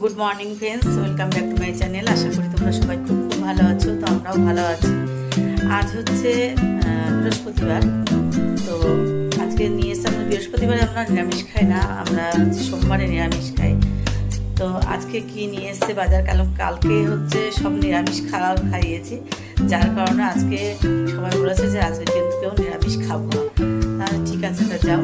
Good morning friends, welcome back to my channel. আশা করি তোমরা সবাই খুব খুব ভালো আছো। তো আমরাও ভালো আছি। আজ হচ্ছে বৃহস্পতিবার। তো আজকে নিয়ে এসে আমরা বৃহস্পতিবারে আমরা নিরামিষ খাই না, আমরা সোমবারে নিরামিষ খাই। তো আজকে কি নিয়ে এসছে বাজার, কালকে হচ্ছে সব নিরামিষ খাইয়েছি, যার কারণে আজকে সবাই বলেছে যে আজকে কিন্তু কেউ নিরামিষ খাবো না। তাহলে ঠিক আছে, তা যাও।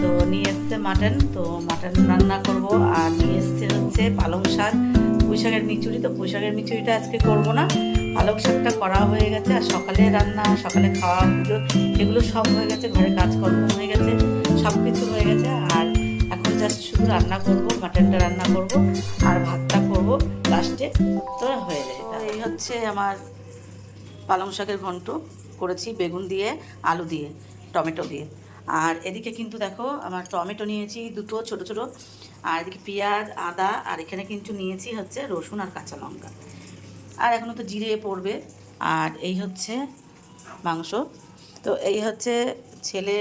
তো নিয়ে এসছে মাটন, তো মাটন রান্না করব। আর নিয়ে এসছে হচ্ছে পালং শাক, পুঁই শাকের মিচুড়ি। তো পুঁই শাকের মিচুড়িটা আজকে করবো না, পালং শাকটা করা হয়ে গেছে। আর সকালে রান্না, সকালে খাওয়া, পুজো, এগুলো সব হয়ে গেছে, ঘরে কাজকর্ম হয়ে গেছে, সব কিছু হয়ে গেছে। আর এখন জাস্ট শুধু রান্না করব, মাটনটা রান্না করব আর ভাতটা করব লাস্টে, তো হয়ে যায়। তা এই হচ্ছে আমার পালং শাকের ঘন্ট করেছি, বেগুন দিয়ে, আলু দিয়ে, টমেটো দিয়ে। আর এদিকে কিন্তু দেখো আমার টমেটো নিয়েছি দুটো ছোট ছোট, আর এদিকে পেঁয়াজ, আদা, আর এখানে কিন্তু নিয়েছি হচ্ছে রসুন আর কাঁচা লঙ্কা। আর এখনও তো জিরে পড়বে। আর এই হচ্ছে মাংস। তো এই হচ্ছে ছেলে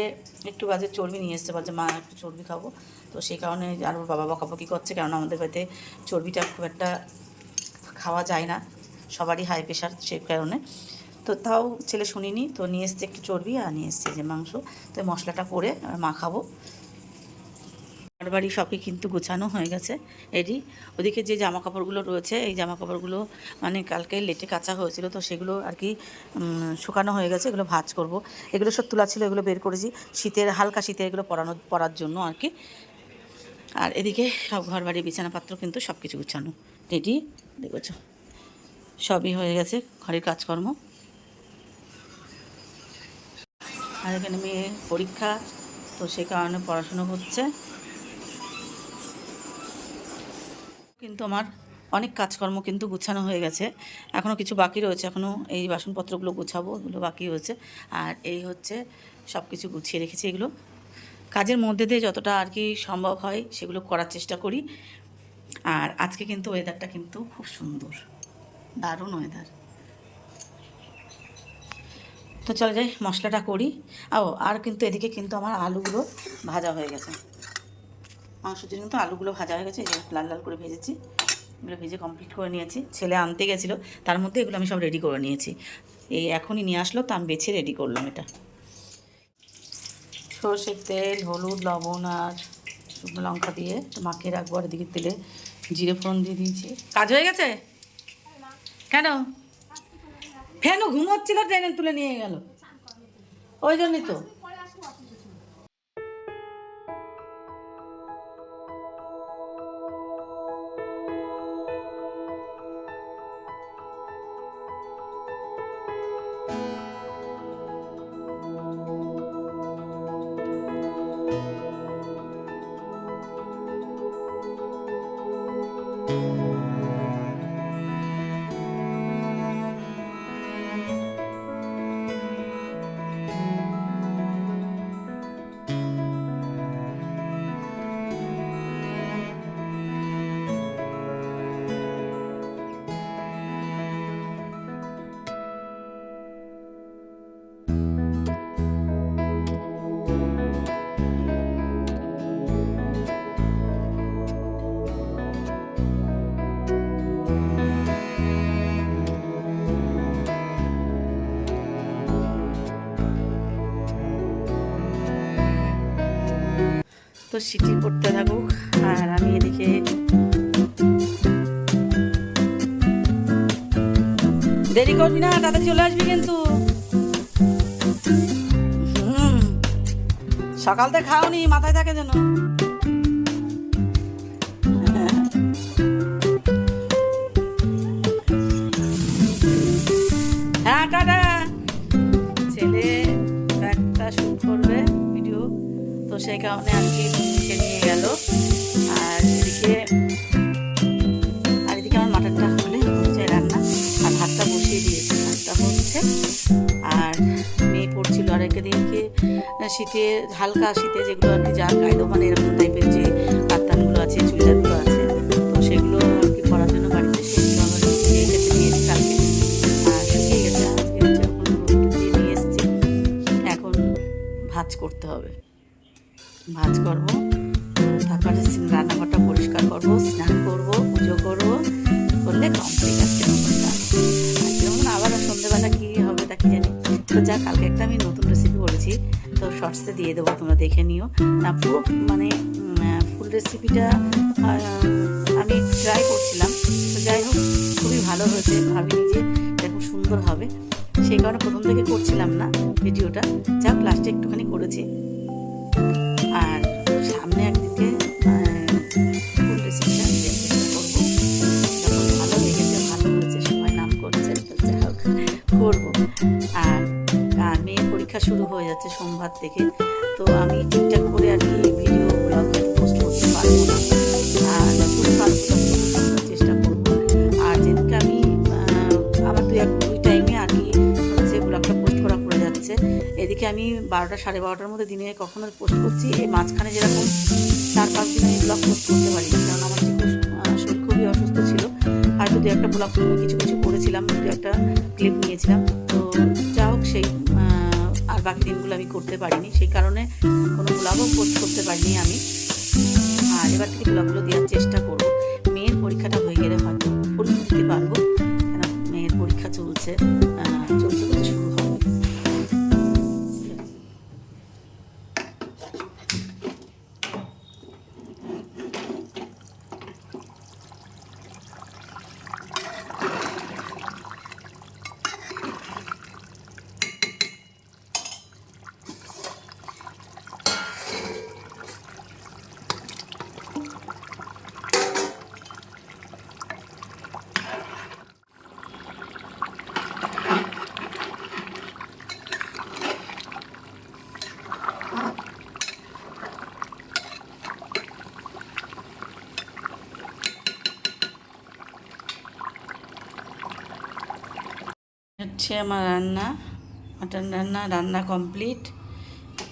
একটু বাজে চর্বি নিয়ে এসছে, বলছে মা একটু চর্বি খাবো। তো সেই কারণে আর ওর বাবা বকাবকি করছে, কেননা আমাদের বাড়িতে চর্বিটা খুব একটা খাওয়া যায় না, সবারই হাই প্রেশার, সেই কারণে। তো তাও ছেলে শুনিনি, তো নিয়ে এসছে একটু চর্বি আর নিয়ে এসছে যে মাংস। তো মশলাটা করে মাখাবো। আমার বাড়ি সবই কিন্তু গোছানো হয়ে গেছে, রেডি। ওদিকে যে জামা কাপড়গুলো রয়েছে, এই জামা কাপড়গুলো মানে কালকে লেটে কাচা হয়েছিল, তো সেগুলো আর কি শুকানো হয়ে গেছে, এগুলো ভাঁজ করব। এগুলো সব তোলা ছিল, এগুলো বের করেছি শীতের, হালকা শীতে এগুলো পরার জন্য আর কি। আর এদিকে সব ঘর বাড়ি বিছানাপত্র কিন্তু সব কিছু গুছানো রেডি, দেখেছ, সবই হয়ে গেছে ঘরের কাজকর্ম। আর এখানে মেয়ে পরীক্ষা, তো সে কারণে পড়াশুনো হচ্ছে। কিন্তু আমার অনেক কাজকর্ম কিন্তু গুছানো হয়ে গেছে, এখনও কিছু বাকি রয়েছে, এখনও এই বাসনপত্রগুলো গুছাবো, এগুলো বাকি হয়েছে। আর এই হচ্ছে সব কিছু গুছিয়ে রেখেছি, এগুলো কাজের মধ্যে দিয়ে যতটা আর কি সম্ভব হয় সেগুলো করার চেষ্টা করি। আর আজকে কিন্তু ওয়েদারটা কিন্তু খুব সুন্দর, দারুণ ওয়েদার। তো চলে যাই, মশলাটা করি। আর কিন্তু এদিকে কিন্তু আমার আলুগুলো ভাজা হয়ে গেছে, মাংসের জন্য কিন্তু আলুগুলো ভাজা হয়ে গেছে, এই লাল লাল করে ভেজেছি, এগুলো ভেজে কমপ্লিট করে নিয়েছি। ছেলে আনতে গেছিলো, তার মধ্যে এগুলো আমি সব রেডি করে নিয়েছি, এই এখনই নিয়ে আসলো, তো আমি বেছে রেডি করলাম। এটা সর্ষের তেল, হলুদ, লবণ আর শুকনো লঙ্কা দিয়ে তো মাখিয়ে রাখবো। আর এদিকে তেলে জিরে ফোড়ন দিয়ে দিয়েছি। কাজ হয়ে গেছে? কেন? ফ্যানও ঘুমোচ্ছিল, ট্রেনে তুলে নিয়ে গেল, ওই জন্যই তো। তো সিটি পড়তে থাকুক, আর আমি এদিকে দেরি করবি না, তাড়াতাড়ি চলে আসবি কিন্তু। সকাল থেকে খাওনি, মাথায় থাকে যেন। হ্যাঁ, টাটা। ছেলে একটা শুট করবে ভিডিও, তো সেই কারণে আর কি নিয়ে গেল। আর এদিকে আমার মাটনটা হলে হচ্ছে রান্না, আর ভাতটা বসিয়ে দিয়েছি, ভাতটা হচ্ছে। আর মেয়ে পড়ছিল, আর একদিনকে শীতে, হালকা শীতে যেগুলো আর কি যা গায়ে দোকানে এরকম টাইপের যে কাতানগুলো আছে, চুড়িদারগুলো আছে, তো সেগুলো আর কি পরার জন্য বাড়িতে সেগুলো আমার নিয়ে গেছে, নিয়েছি কালকে। আর শুকিয়ে গেছে, আজকে হচ্ছে এখন দিয়ে নিয়ে এসেছি। এখন ভাজ করতে হবে, ভাজ করবো, তারপরে রান্নাঘরটা পরিষ্কার করবো, স্নান করবো। পুজো করবো, করলে কমপ্লিট আজকে নতুন কাজ। আজকে মতন আবার সন্ধ্যেবেলা কী হবে তা কি জানি। তো যা কালকে একটা আমি নতুন রেসিপি করেছি, তো শর্টসে দিয়ে দেবো, তোমরা দেখে নিও। না পুরো মানে ফুল রেসিপিটা আমি ট্রাই করছিলাম, তো যাই হোক খুবই ভালো হয়েছে, ভাবিনি যে এরকম সুন্দর হবে, সেই কারণে প্রথম থেকে করছিলাম না ভিডিওটা, যাক লাস্টে একটুখানি করেছি। আর সামনে একদিকে ফুল রেসিপিটা চেষ্টা করবো, যখন ভালো লেগেছে, ভালো হয়েছে, সবাই নাম করছে, যাই হোক করবো। আর আর মেয়ের পরীক্ষা শুরু হয়ে যাচ্ছে সোমবার থেকে, তো আমি ঠিকঠাক করে আর কি ভিডিও ব্লগ পোস্ট করতে পারবো না, আর যতটুকু পারবো ততটুকু চেষ্টা করবো। আর যেদিনকে আমি আমার দুই টাইমে আর কি হচ্ছে ব্লগটা পোস্ট করা পড়ে যাচ্ছে, এদিকে আমি 12টা সাড়ে 12টার মধ্যে দিনে কখনো পোস্ট করছি, এই মাঝখানে যেরকম 4-5 দিন আমি ব্লগ পোস্ট করতে পারি, কারণ আমার শরীর খুবই অসুস্থ ছিল। হয়তো দু একটা ব্লগ কিছু কিছু করেছিলাম, দু একটা ক্লিপ নিয়েছিলাম, তো যা হোক সেই আর বাকি দিনগুলো আমি করতে পারিনি, সেই কারণে কোনো ব্লগও পোস্ট করতে পারিনি আমি। আর এবার থেকে ব্লগগুলো দেওয়ার চেষ্টা করবো, মেয়ের পরীক্ষাটা হয়ে গেলে হয়তো ফুল দিতে পারবো, কেন মেয়ের পরীক্ষা চলছে বলতে শুরু হবে। হচ্ছে আমার রান্না, মাটন রান্না কমপ্লিট।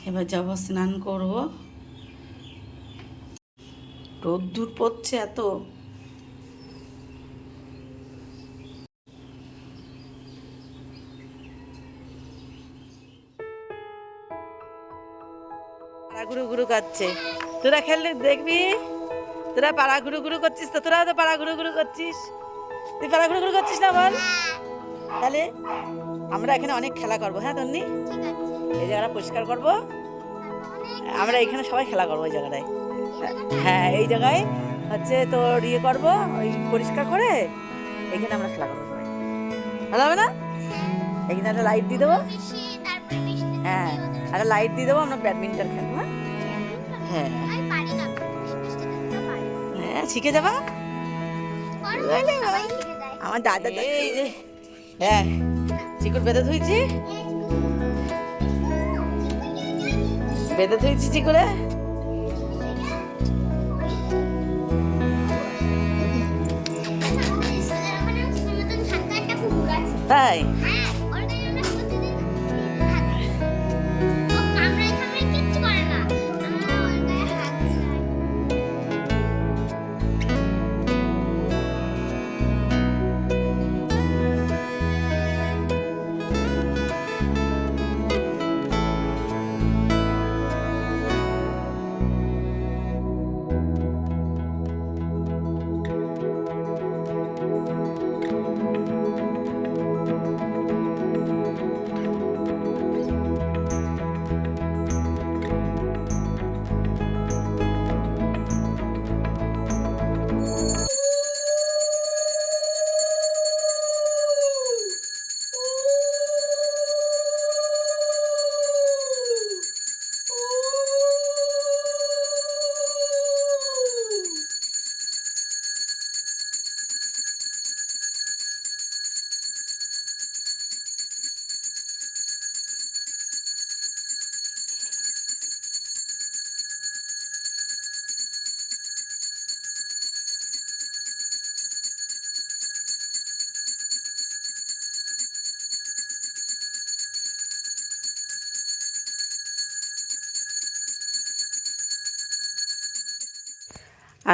এবার যাব স্নান করব, রোদ্দুর পড়ছে এত। পাড়া ঘুরু ঘুরু করছে, তোরা খেললে দেখবি, তোরা পাড়া ঘুরু ঘুরু করছিস, তো তোরা তো পাড়া ঘুরু ঘুরু করছিস, তুই পাড়া ঘুরু ঘুরু করছিস না বল? তাহলে আমরা এখানে অনেক খেলা করবো, হ্যাঁ তন্নি, এই জায়গাটা পরিষ্কার করবো, আমরা এখানে সবাই খেলা করবো ওই জায়গাটায়। হ্যাঁ এই জায়গায় হচ্ছে তোর ইয়ে করবো, ওই পরিষ্কার করে এখানে আমরা খেলা করবো সবাই, ভালো হবে না? এখানে একটা লাইট দিয়ে দেবো, হ্যাঁ একটা লাইট দিয়ে দেবো, আমরা ব্যাডমিন্টন খেলবো। হ্যাঁ হ্যাঁ শিখে যাবা আমার দাদা। এই যে হ্যাঁ চিকুর বেঁধে ধুয়েছি, চিকুরে। তাই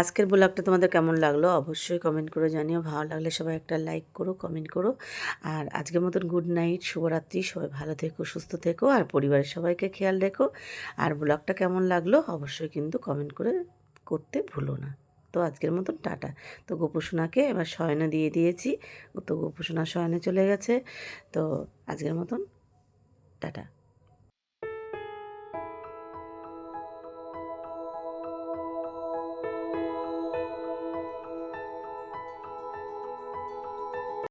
আজকের ব্লগটা তোমাদের কেমন লাগলো অবশ্যই কমেন্ট করে জানিও, ভালো লাগলে সবাই একটা লাইক করো, কমেন্ট করো। আর আজকের মতন গুড নাইট, শুভরাত্রি, সবাই ভালো থেকো, সুস্থ থেকো, আর পরিবারের সবাইকে খেয়াল রেখো। আর ব্লগটা কেমন লাগলো অবশ্যই কিন্তু কমেন্ট করতে ভুলো না। তো আজকের মতন টাটা। তো গোপুসোনাকে এবার শয়নে দিয়ে দিয়েছি, তো গোপুসোনা শয়নে চলে গেছে। তো আজকের মতন টাটা।